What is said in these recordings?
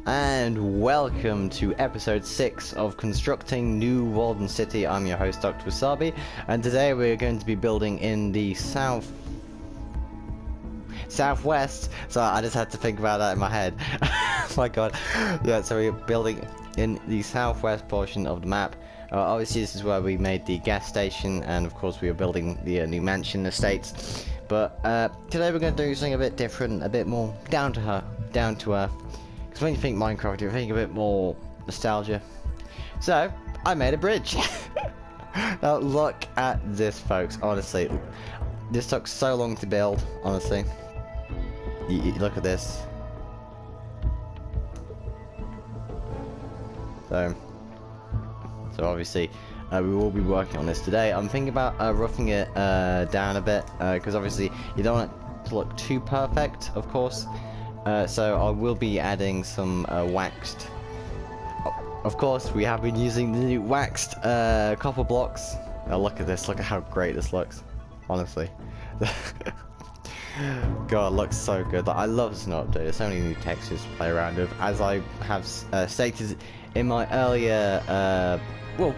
and welcome to episode 6 of Constructing New Walden City. I'm your host, Dr. Wasabi, and today we're going to be building in the southwest. So I just had to think about that in my head. Oh my god. Yeah, so we're building in the southwest portion of the map. Obviously this is where we made the gas station, and of course we are building the new mansion estates. But today we're going to do something a bit different, a bit more down to earth. Because when you think Minecraft, you think a bit more nostalgia. So I made a bridge. Now look at this, folks. Honestly, this took so long to build. Honestly, you look at this. So obviously we will be working on this today. I'm thinking about roughing it down a bit, because obviously you don't want it to look too perfect, of course. So I will be adding some waxed. Of course, we have been using the new waxed copper blocks. Oh, look at this! Look at how great this looks. Honestly, God, it looks so good. Like, I love this update. There's so many new textures to play around with, as I have stated in my earlier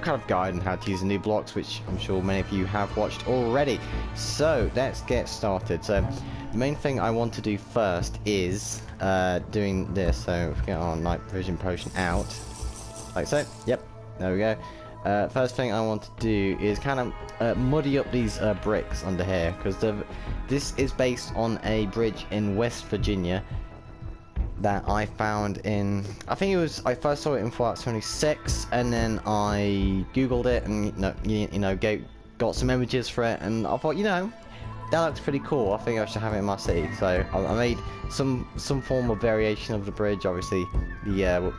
kind of guide on how to use the new blocks, which I'm sure many of you have watched already. So let's get started. So the main thing I want to do first is doing this. So if we get our night vision potion out, like so. Yep, there we go. First thing I want to do is kind of muddy up these bricks under here, because this is based on a bridge in West Virginia that I found in, I think it was, I first saw it in Fallout 76, and then I googled it and got some images for it, and I thought, that looks pretty cool. I think I should have it in my city. So I made some form of variation of the bridge. Obviously the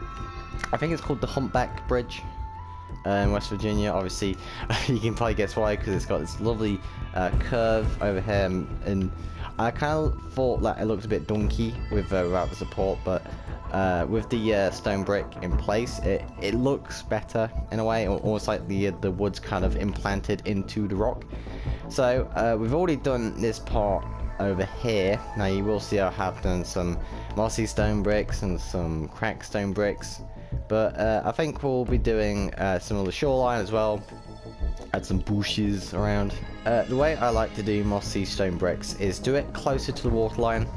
I think it's called the Humpback Bridge in West Virginia. Obviously you can probably guess why, because it's got this lovely curve over here, and I kind of thought that it looked a bit donkey without the support, but with the stone brick in place, it looks better in a way, almost like the wood's kind of implanted into the rock. So we've already done this part over here. Now you will see I have done some mossy stone bricks and some cracked stone bricks, but I think we'll be doing some of the shoreline as well. Add some bushes around. The way I like to do mossy stone bricks is do it closer to the waterline,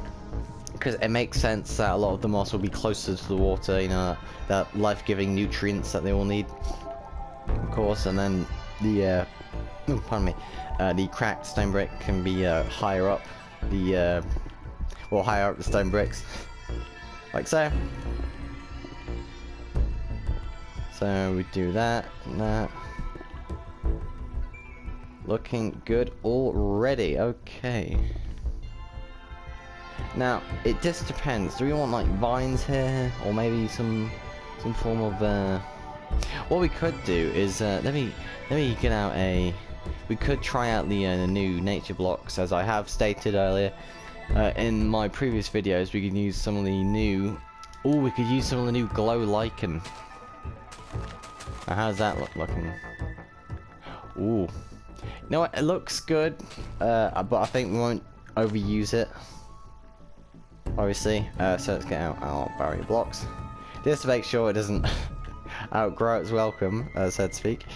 because it makes sense that a lot of the moss will be closer to the water, that life-giving nutrients that they will need, of course. And then the the cracked stone brick can be higher up higher up the stone bricks, like so. So we do that and that. Looking good already. Okay. Now it just depends. Do we want like vines here, or maybe some form of what we could do is let me get out we could try out the new nature blocks, as I have stated earlier in my previous videos. We could use some of the new glow lichen. Now, how's that looking? Ooh. You know what, it looks good, but I think we won't overuse it, obviously. So let's get out our barrier blocks, just to make sure it doesn't outgrow its welcome, so to speak.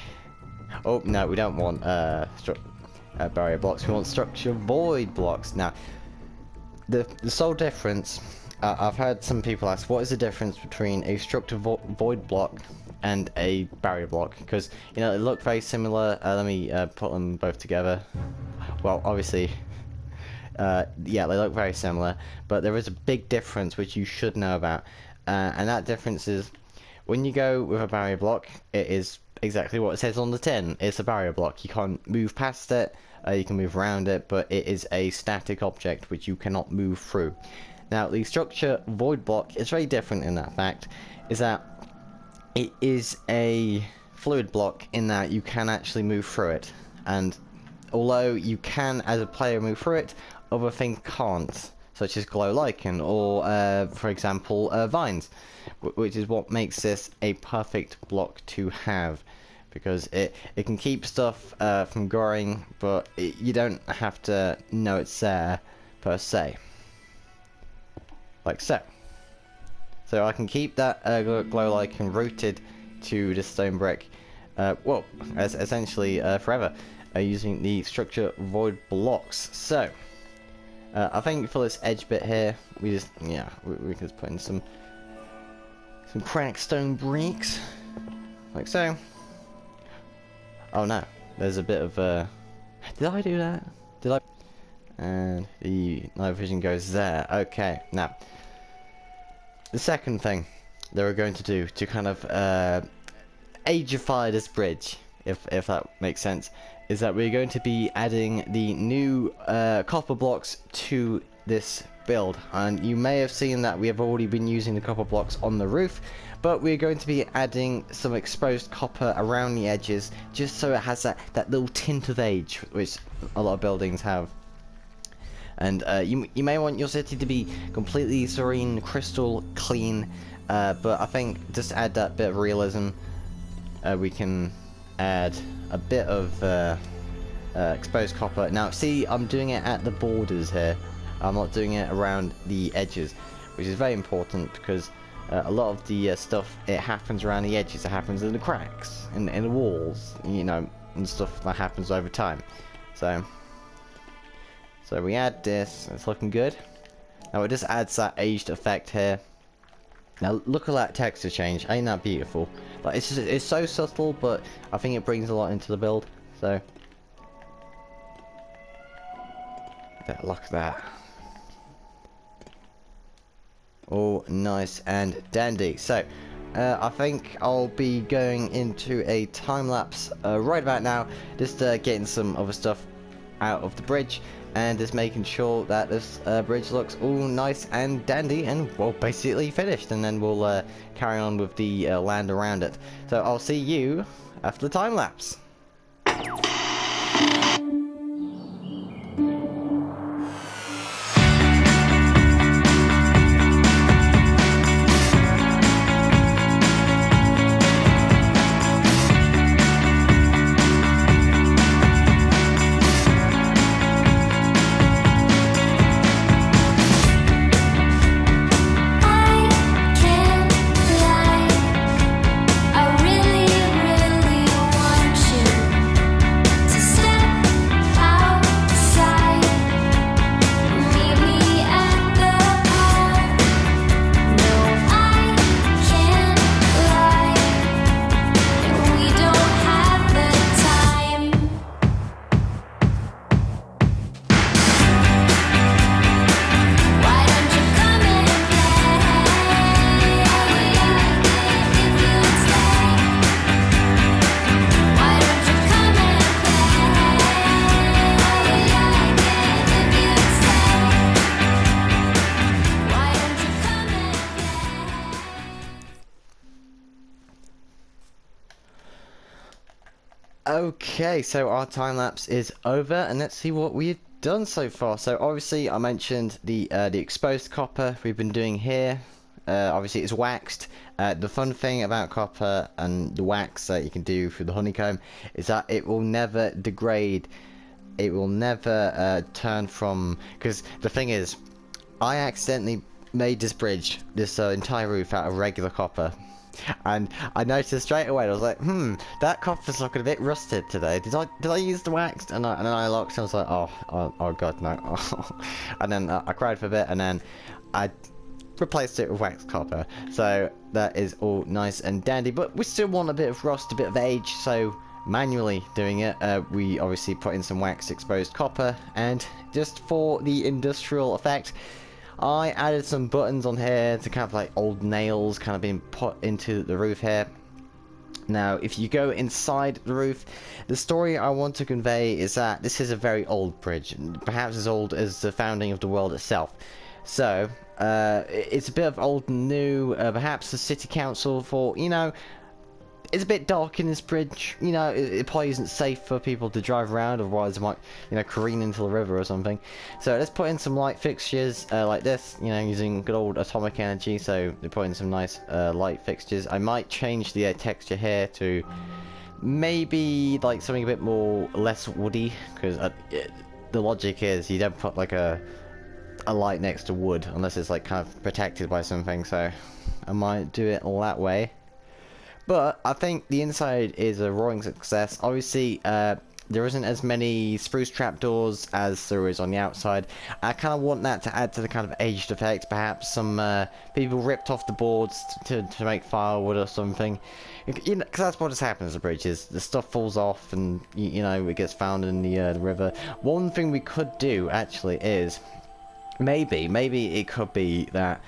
Oh no, we don't want barrier blocks, we want structure void blocks. Now the sole difference, I've heard some people ask, what is the difference between a structure void block and a barrier block? Because they look very similar. Let me put them both together. Well, obviously yeah, they look very similar, but there is a big difference which you should know about, and that difference is when you go with a barrier block, it is exactly what it says on the tin. It's a barrier block. You can't move past it, you can move around it, but it is a static object which you cannot move through. Now the structure void block is very different in that fact, is that it is a fluid block in that you can actually move through it, and although you can as a player move through it, other things can't, such as glow lichen or for example vines, which is what makes this a perfect block to have, because it can keep stuff from growing, but you don't have to know it's there per se, like so. So I can keep that glow lichen rooted to the stone brick, well, as essentially forever, using the structure void blocks. So I think for this edge bit here, we just, yeah, we can just put in some cracked stone bricks, like so. Oh no, there's a bit of did I do that? Did I? And the night vision goes there. Okay, now the second thing that we're going to do to kind of ageify this bridge, if that makes sense, is that we're going to be adding the new copper blocks to this build. And you may have seen that we have already been using the copper blocks on the roof, but we're going to be adding some exposed copper around the edges, just so it has that little tint of age, which a lot of buildings have. And you may want your city to be completely serene, crystal clean, but I think just to add that bit of realism, we can add a bit of exposed copper. Now see, I'm doing it at the borders here. I'm not doing it around the edges, which is very important because a lot of the stuff, it happens around the edges. It happens in the cracks, in the walls, you know, and stuff that happens over time. So we add this. It's looking good. Now it just adds that aged effect here. Now look at that texture change. Ain't that beautiful? Like it's so subtle, but I think it brings a lot into the build. So look at that. All nice and dandy. So I think I'll be going into a time lapse right about now, just getting some other stuff out of the bridge and just making sure that this bridge looks all nice and dandy and, well, basically finished, and then we'll carry on with the land around it. So I'll see you after the time lapse. Okay, so our time lapse is over, and let's see what we've done so far. So obviously I mentioned the exposed copper we've been doing here. Obviously it's waxed. The fun thing about copper and the wax that you can do through the honeycomb is that it will never degrade. It will never turn from, because the thing is, I accidentally made this bridge, this entire roof, out of regular copper. And I noticed straight away, I was like, that copper's looking a bit rusted today. Did I use the wax? And then I looked and I was like, oh god, no. And then I cried for a bit, and then I replaced it with wax copper. So that is all nice and dandy, but we still want a bit of rust, a bit of age, so manually doing it, we obviously put in some wax exposed copper, and just for the industrial effect, I added some buttons on here to kind of like old nails kind of being put into the roof here. Now, if you go inside the roof, the story I want to convey is that this is a very old bridge, perhaps as old as the founding of the world itself. So, it's a bit of old and new. Perhaps the city council thought, you know, it's a bit dark in this bridge, you know, it probably isn't safe for people to drive around, otherwise it might, you know, careen into the river or something. So let's put in some light fixtures like this, you know, using good old atomic energy. So they put in some nice light fixtures. I might change the texture here to maybe like something a bit more less woody, because the logic is you don't put like a a light next to wood, unless it's like kind of protected by something, so I might do it that way. But I think the inside is a roaring success. Obviously, there isn't as many spruce trapdoors as there is on the outside. I kind of want that to add to the kind of aged effect. Perhaps some people ripped off the boards to make firewood or something. You know, because that's what just happens to bridges. The stuff falls off and, you know, it gets found in the river. One thing we could do, actually, is maybe it could be that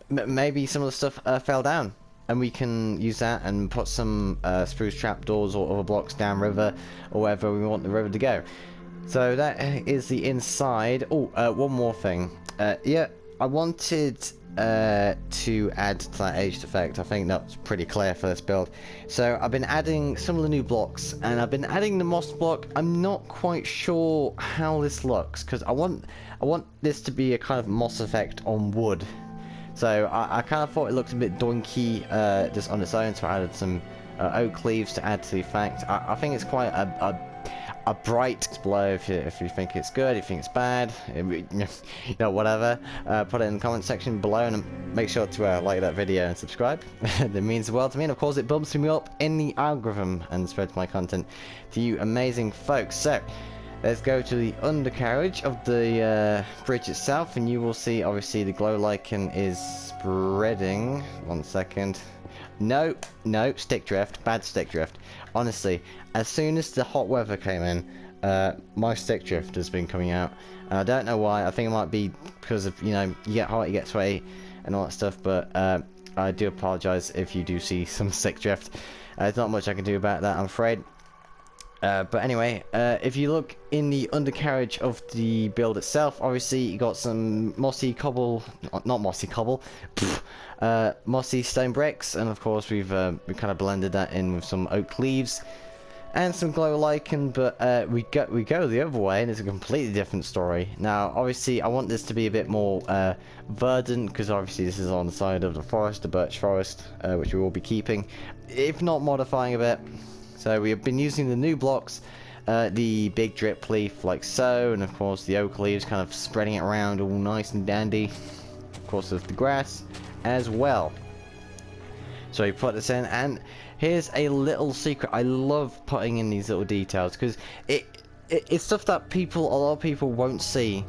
maybe some of the stuff fell down. And we can use that and put some spruce trapdoors or other blocks downriver, or wherever we want the river to go. So that is the inside. Oh, one more thing. Yeah, I wanted to add to that aged effect. I think that's pretty clear for this build. So I've been adding some of the new blocks, and I've been adding the moss block. I'm not quite sure how this looks, because I want this to be a kind of moss effect on wood. So I kind of thought it looked a bit doinky just on its own, so I added some oak leaves to add to the effect. I think it's quite a bright below. If you think it's good, if you think it's bad, you know, whatever. Put it in the comment section below, and make sure to like that video and subscribe. That means the world to me, and of course it bumps me up in the algorithm and spreads my content to you amazing folks. So let's go to the undercarriage of the bridge itself, and you will see, obviously, the glow lichen is spreading. 1 second. No, stick drift. Bad stick drift. Honestly, as soon as the hot weather came in, my stick drift has been coming out. And I don't know why. I think it might be because of, you know, you get hot, you get sweaty, and all that stuff, but I do apologise if you do see some stick drift. There's not much I can do about that, I'm afraid. But anyway, if you look in the undercarriage of the build itself, obviously you got some mossy cobble, not mossy cobble, mossy stone bricks, and of course we kind of blended that in with some oak leaves and some glow lichen. But we go the other way, and it's a completely different story. Now, obviously, I want this to be a bit more verdant, because obviously this is on the side of the forest, the birch forest, which we will be keeping, if not modifying a bit. So we have been using the new blocks, the big drip leaf like so, and of course the oak leaves kind of spreading it around all nice and dandy. Of course there's the grass as well. So we put this in, and here's a little secret. I love putting in these little details, because it's stuff that a lot of people won't see,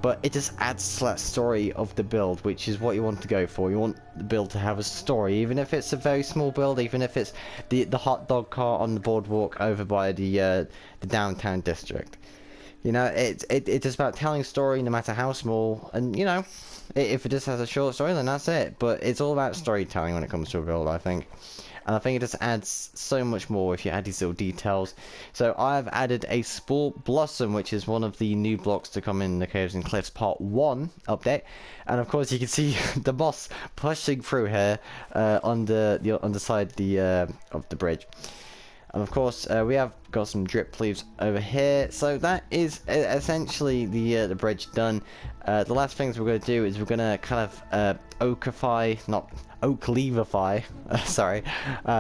but it just adds to that story of the build, which is what you want to go for. You want the build to have a story, even if it's a very small build, even if it's the hot dog cart on the boardwalk over by the downtown district. You know, it's just about telling a story, no matter how small. And you know, if it just has a short story, then that's it. But it's all about storytelling when it comes to a build, I think. And I think it just adds so much more if you add these little details. So I've added a Spore Blossom, which is one of the new blocks to come in the Caves and Cliffs Part 1 update. And of course you can see the moss pushing through here on the underside of the bridge. And of course we have got some drip leaves over here. So that is essentially the bridge done. The last things we're going to do is we're going to kind of oak leavify, sorry,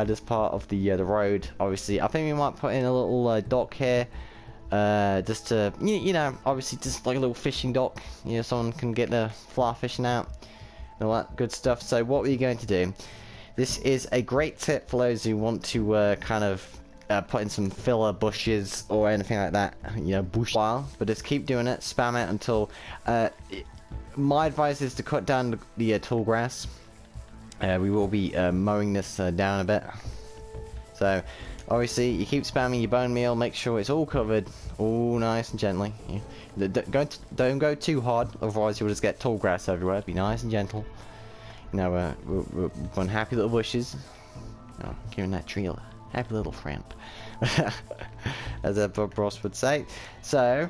this part of the road. Obviously, I think we might put in a little dock here, just to, you know, obviously just like a little fishing dock. You know, someone can get the fly fishing out and all that good stuff. So what we're going to do, this is a great tip for those who want to kind of put in some filler bushes or anything like that, you know, bush style, but just keep doing it, spam it until my advice is to cut down the tall grass. We will be mowing this down a bit. So obviously you keep spamming your bone meal, make sure it's all covered, all nice and gently. Yeah. Don't go too hard, otherwise you'll just get tall grass everywhere. Be nice and gentle. You know, we're on happy little bushes. Oh, giving that tree a happy little friend, as Bob Ross would say. So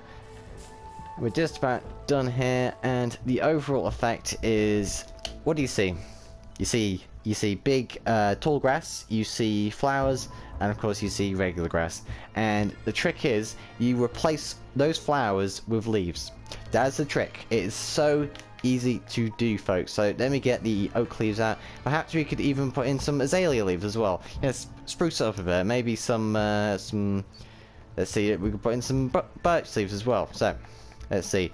we're just about done here, and the overall effect is, what do you see? You see big tall grass, you see flowers, and of course you see regular grass. And the trick is you replace those flowers with leaves. That's the trick. It is so easy to do, folks. So let me get the oak leaves out. Perhaps we could even put in some azalea leaves as well. Yes, spruce it up a bit. Maybe some let's see, we could put in some birch leaves as well. So let's see.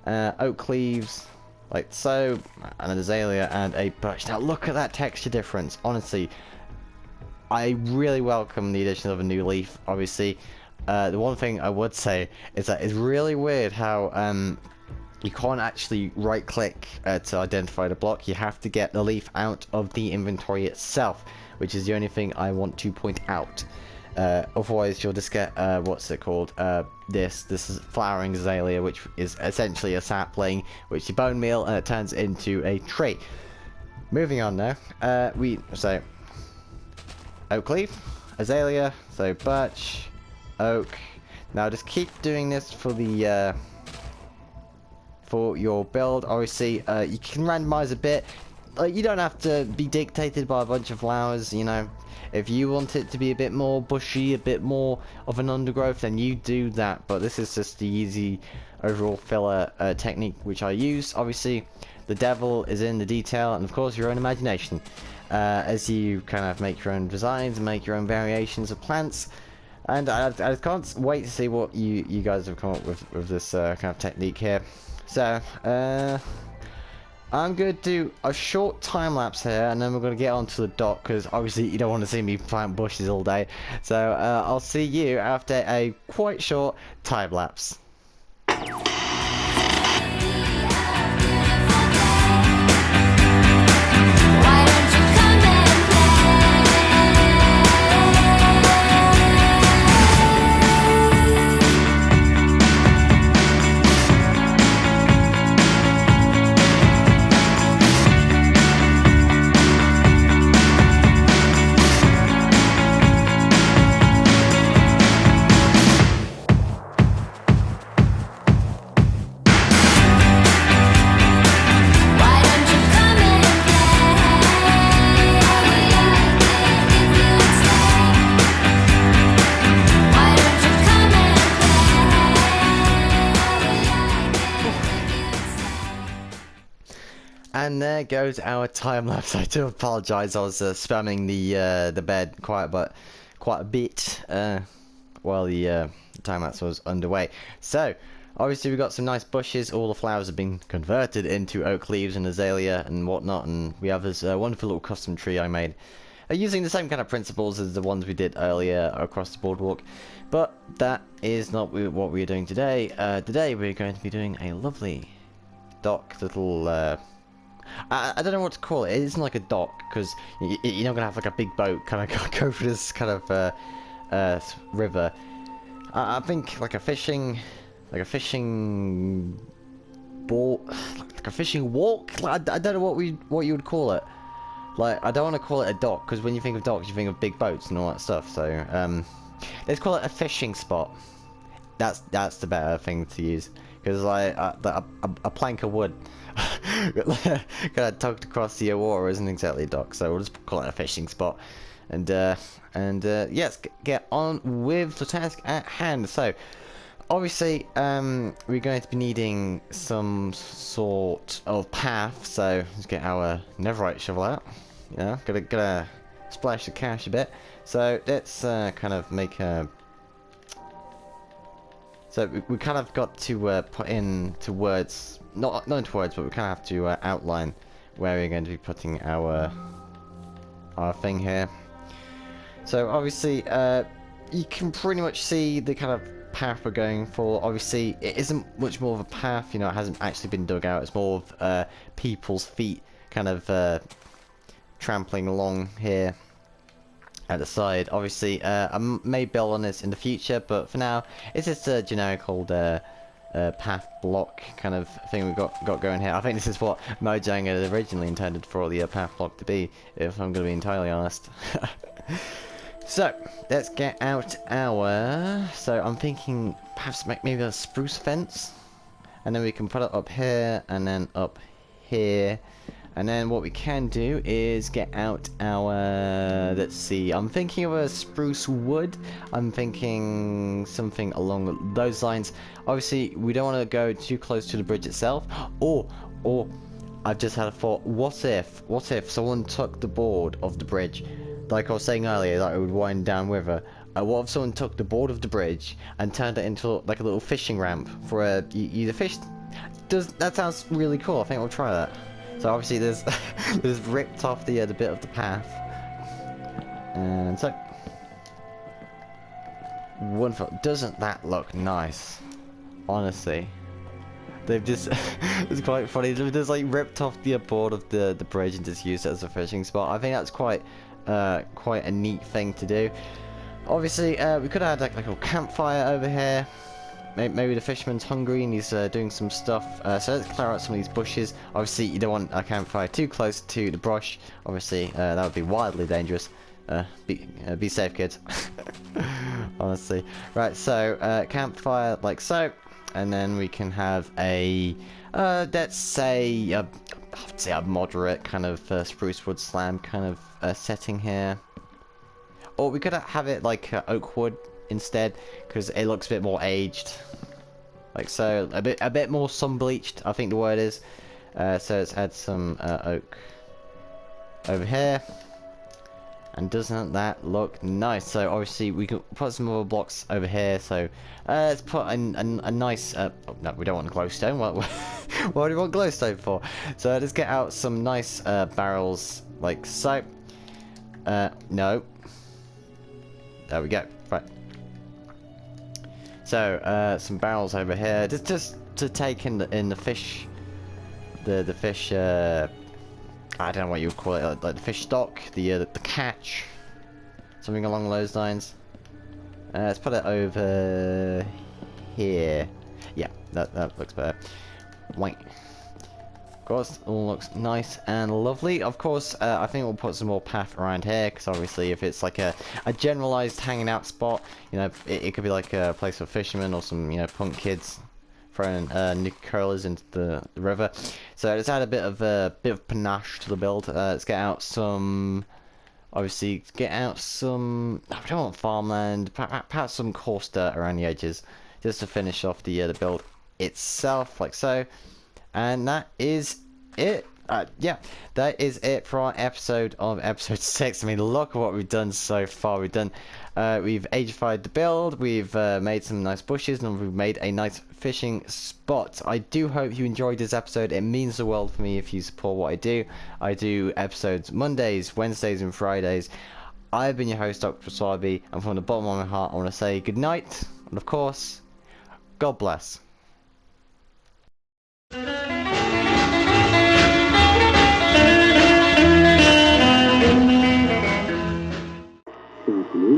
oak leaves, like so, and an azalea and a birch. Now look at that texture difference. Honestly, I really welcome the addition of a new leaf. Obviously, the one thing I would say is that it's really weird how you can't actually right click to identify the block. You have to get the leaf out of the inventory itself, which is the only thing I want to point out. Otherwise you'll just get what's it called, this is flowering azalea, which is essentially a sapling which you bone meal and it turns into a tree. Moving on now, so oak leaf, azalea, so birch, oak. Now just keep doing this for the for your build. Obviously you can randomize a bit. You don't have to be dictated by a bunch of flowers, you know. If you want it to be a bit more bushy, a bit more of an undergrowth, then you do that. But this is just the easy overall filler technique which I use. Obviously, the devil is in the detail, and of course your own imagination. As you kind of make your own designs and make your own variations of plants. And I can't wait to see what you guys have come up with this kind of technique here. So, I'm going to do a short time lapse here, and then we're going to get onto the dock, because obviously you don't want to see me plant bushes all day. So I'll see you after a quite short time lapse. And there goes our time lapse. I do apologise. I was spamming the bed quite a bit while the time lapse was underway. So obviously we got some nice bushes. All the flowers have been converted into oak leaves and azalea and whatnot, and we have this wonderful little custom tree I made using the same kind of principles as the ones we did earlier across the boardwalk. But that is not what we're doing today. Today we're going to be doing a lovely dock little. I don't know what to call it. It isn't like a dock, because you're not gonna have like a big boat kind of go through this kind of river. I think like a fishing boat, like a fishing walk. Like, I don't know what you would call it. Like, I don't want to call it a dock, because when you think of docks, you think of big boats and all that stuff. So let's call it a fishing spot. That's the better thing to use, because like a plank of wood kind of tugged across the water isn't exactly a dock, so we'll just call it a fishing spot. And yes, get on with the task at hand. So obviously we're going to be needing some sort of path, so let's get our netherite shovel out. You know, gotta splash the cash a bit. So let's kind of make a. So we kind of got to put into words, not into words, but we kind of have to outline where we're going to be putting our thing here. So obviously, you can pretty much see the kind of path we're going for. Obviously, it isn't much more of a path, you know, it hasn't actually been dug out. It's more of people's feet kind of trampling along here at the side. Obviously, I may build on this in the future, but for now, it's just a generic old path block kind of thing we've got going here. I think this is what Mojang had originally intended for the path block to be, if I'm going to be entirely honest. So, let's get out our. So, I'm thinking perhaps make maybe a spruce fence, and then we can put it up here and then up here. And then what we can do is get out our, let's see, I'm thinking of a spruce wood. I'm thinking something along those lines. Obviously, we don't want to go too close to the bridge itself. Or I've just had a thought, what if someone took the board of the bridge, like I was saying earlier, that it would wind down river. what if someone took the board of the bridge and turned it into like a little fishing ramp for you to fish? That sounds really cool. I think we'll try that. So obviously there's there's ripped off the bit of the path, and so wonderful. Doesn't that look nice? Honestly, they've just it's quite funny. They've just like ripped off the board of the bridge and just used it as a fishing spot. I think that's quite a neat thing to do. Obviously, we could have had like a little campfire over here. Maybe the fisherman's hungry and he's doing some stuff. So let's clear out some of these bushes. Obviously, you don't want a campfire too close to the brush. Obviously, that would be wildly dangerous. Be safe, kids. Honestly. Right, so campfire like so. And then we can have a, let's say, I'd say a moderate kind of spruce wood slam kind of setting here. Or we could have it like oak wood instead, because it looks a bit more aged, like so, a bit more sun bleached, I think the word is. So let's add some oak over here, and doesn't that look nice? So obviously we can put some more blocks over here. So let's put a nice oh, no, we don't want glowstone. What do we want glowstone for? So let's get out some nice barrels like so. No, there we go. Right. So some barrels over here, just to take in the fish, the fish. I don't know what you would call it, like the fish stock, the catch, something along those lines. Let's put it over here. Yeah, that looks better. Wait. Of course, all looks nice and lovely. Of course, I think we'll put some more path around here, because obviously if it's like a generalized hanging out spot, you know, it could be like a place for fishermen or some, you know, punk kids throwing nuke curlers into the river. So let's add a bit of panache to the build. Let's get out some, obviously, we don't want farmland, perhaps some coarse dirt around the edges, just to finish off the build itself, like so. And that is it. Yeah, that is it for our episode 6. I mean, look at what we've done so far. We've ageified the build, we've made some nice bushes, and we've made a nice fishing spot. I do hope you enjoyed this episode. It means the world for me if you support what I do. I do episodes Mondays, Wednesdays, and Fridays. I've been your host, Dr. Swabi, and from the bottom of my heart, I want to say good night, and of course, God bless.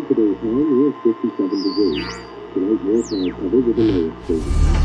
Today's high is 57 degrees. Tonight, more cloud cover with a low of 30.